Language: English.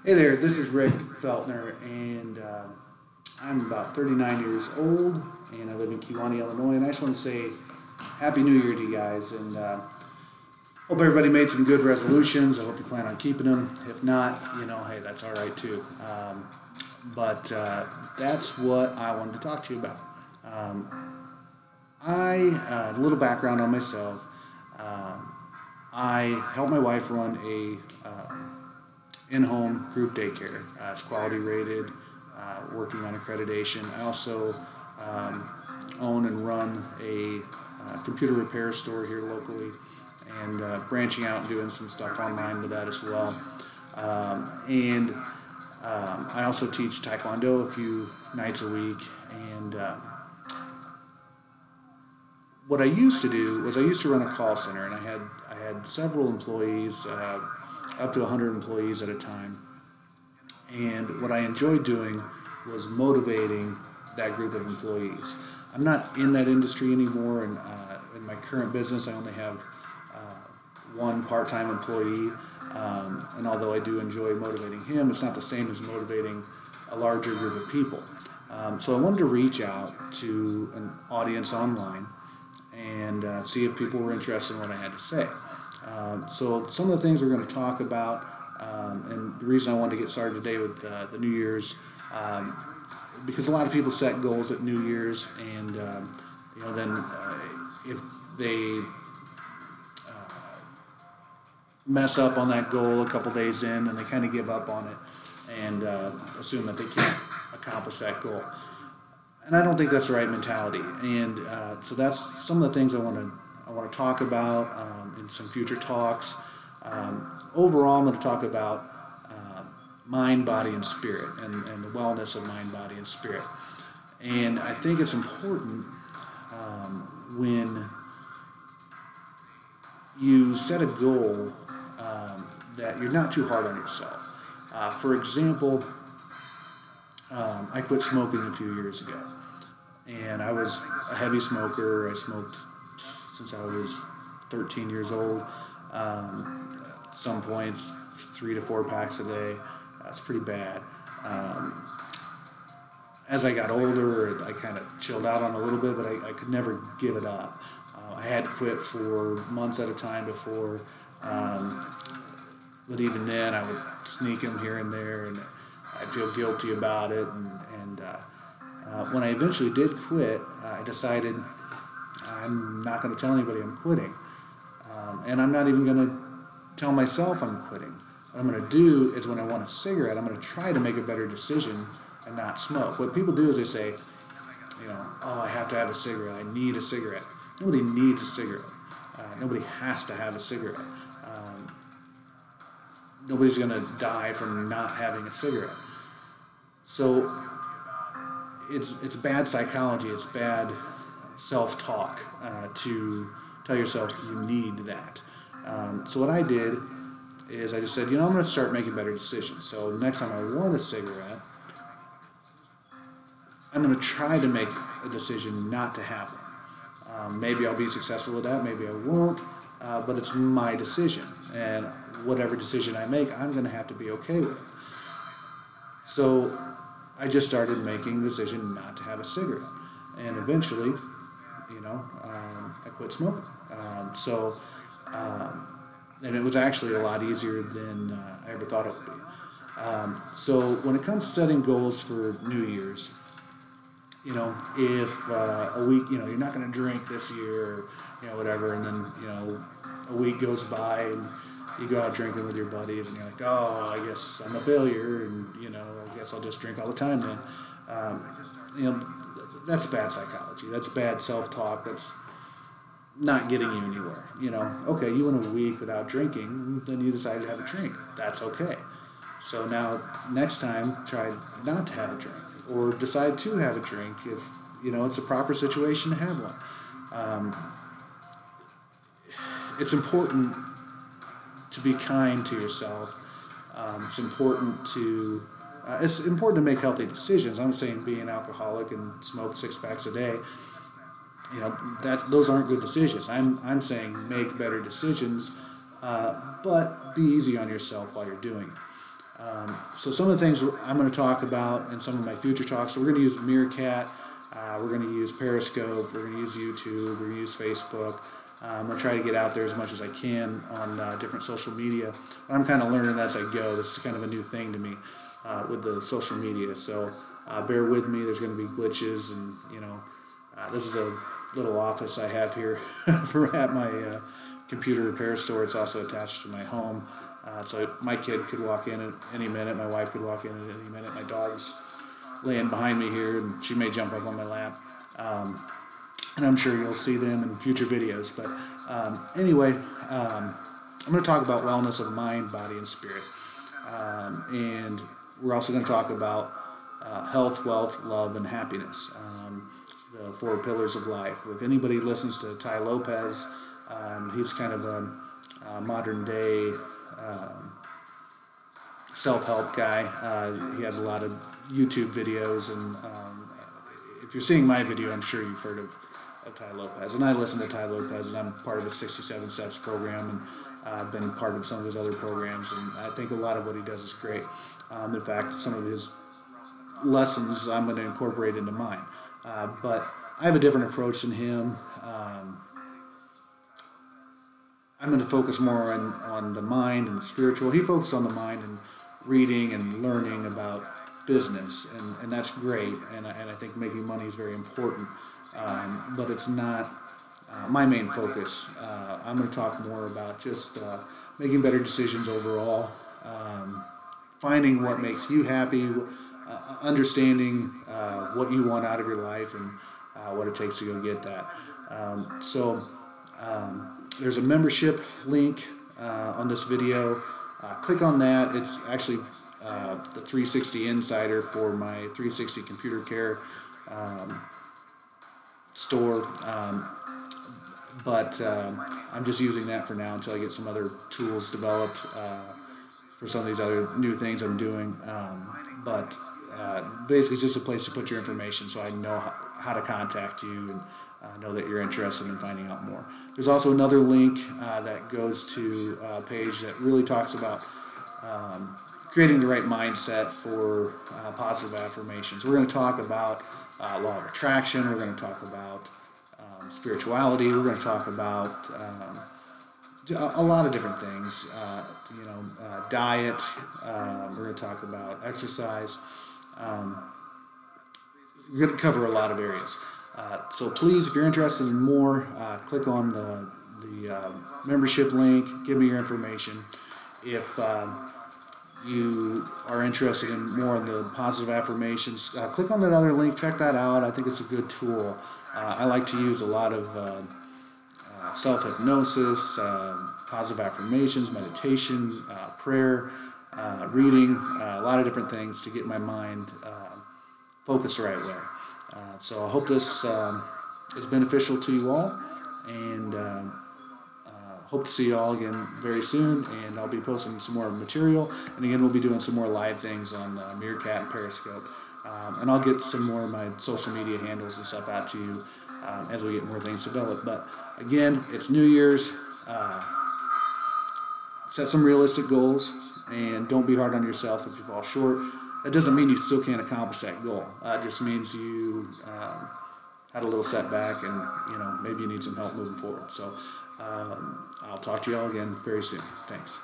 Hey there, this is Rick Feltner, and I'm about 39 years old, and I live in Kewanee, Illinois, and I just want to say Happy New Year to you guys, and hope everybody made some good resolutions. I hope you plan on keeping them. If not, hey, that's all right too. But that's what I wanted to talk to you about. A little background on myself. I help my wife run a in-home group daycare. It's quality rated, working on accreditation. I also own and run a computer repair store here locally, and branching out and doing some stuff online with that as well. And I also teach Taekwondo a few nights a week. And what I used to do was I used to run a call center, and I had several employees, up to 100 employees at a time. And what I enjoyed doing was motivating that group of employees. I'm not in that industry anymore, and in my current business I only have one part-time employee, and although I do enjoy motivating him, it's not the same as motivating a larger group of people. So I wanted to reach out to an audience online and see if people were interested in what I had to say. So some of the things we're going to talk about, and the reason I wanted to get started today with the New Year's, because a lot of people set goals at New Year's, and then if they mess up on that goal a couple days in, then they kind of give up on it and assume that they can't accomplish that goal. And I don't think that's the right mentality. And so that's some of the things I want to talk about in some future talks. Overall, I'm going to talk about mind, body, and spirit, and the wellness of mind, body, and spirit. And I think it's important when you set a goal that you're not too hard on yourself. For example, I quit smoking a few years ago, and I was a heavy smoker. I smoked since I was 13 years old. At some points, 3 to 4 packs a day. That's pretty bad. As I got older, I kind of chilled out on it a little bit, but I could never give it up. I had quit for months at a time before, but even then I would sneak them here and there, and I'd feel guilty about it. And when I eventually did quit, I decided I'm not going to tell anybody I'm quitting. And I'm not even going to tell myself I'm quitting. What I'm going to do is when I want a cigarette, I'm going to try to make a better decision and not smoke. What people do is they say, oh, I have to have a cigarette. I need a cigarette. Nobody needs a cigarette. Nobody has to have a cigarette. Nobody's going to die from not having a cigarette. So it's bad psychology. It's bad self-talk to tell yourself you need that. So what I did is I just said, I'm going to start making better decisions. So next time I want a cigarette, I'm going to try to make a decision not to have one. Maybe I'll be successful with that, maybe I won't, but it's my decision. And whatever decision I make, I'm going to have to be okay with it. So I just started making the decision not to have a cigarette. And eventually, I quit smoking. And it was actually a lot easier than I ever thought it would be. So when it comes to setting goals for New Year's, if a week, you're not going to drink this year, or, whatever, and then, a week goes by and you go out drinking with your buddies and you're like, oh, I guess I'm a failure, and, I guess I'll just drink all the time then. That's bad psychology. That's bad self-talk. That's not getting you anywhere. Okay, you went a week without drinking, then you decide to have a drink. That's okay. So now, next time, try not to have a drink, or decide to have a drink if, it's a proper situation to have one. It's important to be kind to yourself. It's important to make healthy decisions. I'm saying be an alcoholic and smoke 6 packs a day. Those aren't good decisions. I'm saying make better decisions, but be easy on yourself while you're doing it. So some of the things I'm going to talk about in some of my future talks, so we're going to use Meerkat, we're going to use Periscope, we're going to use YouTube, we're going to use Facebook. I'm going to try to get out there as much as I can on different social media. But I'm kind of learning as I go. This is kind of a new thing to me with the social media. So bear with me. There's going to be glitches, and this is a little office I have here at my computer repair store. It's also attached to my home. So my kid could walk in at any minute. My wife could walk in at any minute. My dog's laying behind me here, and she may jump up on my lap. And I'm sure you'll see them in future videos. But anyway, I'm going to talk about wellness of mind, body, and spirit. And we're also going to talk about health, wealth, love, and happiness. The 4 pillars of life. If anybody listens to Tai Lopez, he's kind of a modern day self-help guy. He has a lot of YouTube videos, and if you're seeing my video, I'm sure you've heard of Tai Lopez. And I listen to Tai Lopez, and I'm part of his 67 Steps program, and I've been part of some of his other programs, and I think a lot of what he does is great. In fact, some of his lessons I'm going to incorporate into mine. But I have a different approach than him. I'm going to focus more on the mind and the spiritual. He focuses on the mind and reading and learning about business, and that's great, and I think making money is very important, but it's not my main focus. I'm going to talk more about just making better decisions overall, finding what makes you happy, understanding what you want out of your life, and what it takes to go get that. There's a membership link on this video. Click on that. It's actually the 360 Insider for my 360 Computer Care store, but I'm just using that for now until I get some other tools developed for some of these other new things I'm doing. But basically, it's just a place to put your information so I know how to contact you and know that you're interested in finding out more. There's also another link that goes to a page that really talks about creating the right mindset for positive affirmations. We're going to talk about law of attraction. We're going to talk about spirituality. We're going to talk about a lot of different things. Diet. We're going to talk about exercise. We're going to cover a lot of areas. So please, if you're interested in more, click on the membership link. Give me your information. If you are interested in more on the positive affirmations, click on that other link. Check that out. I think it's a good tool. I like to use a lot of self-hypnosis, positive affirmations, meditation, prayer, reading, a lot of different things to get my mind focused the right way. So I hope this is beneficial to you all, and hope to see you all again very soon, and I'll be posting some more material, and again we'll be doing some more live things on Meerkat and Periscope, and I'll get some more of my social media handles and stuff out to you as we get more things developed. But again, it's New Year's. Set some realistic goals, and don't be hard on yourself if you fall short. That doesn't mean you still can't accomplish that goal. It just means you had a little setback, and maybe you need some help moving forward. So I'll talk to you all again very soon. Thanks.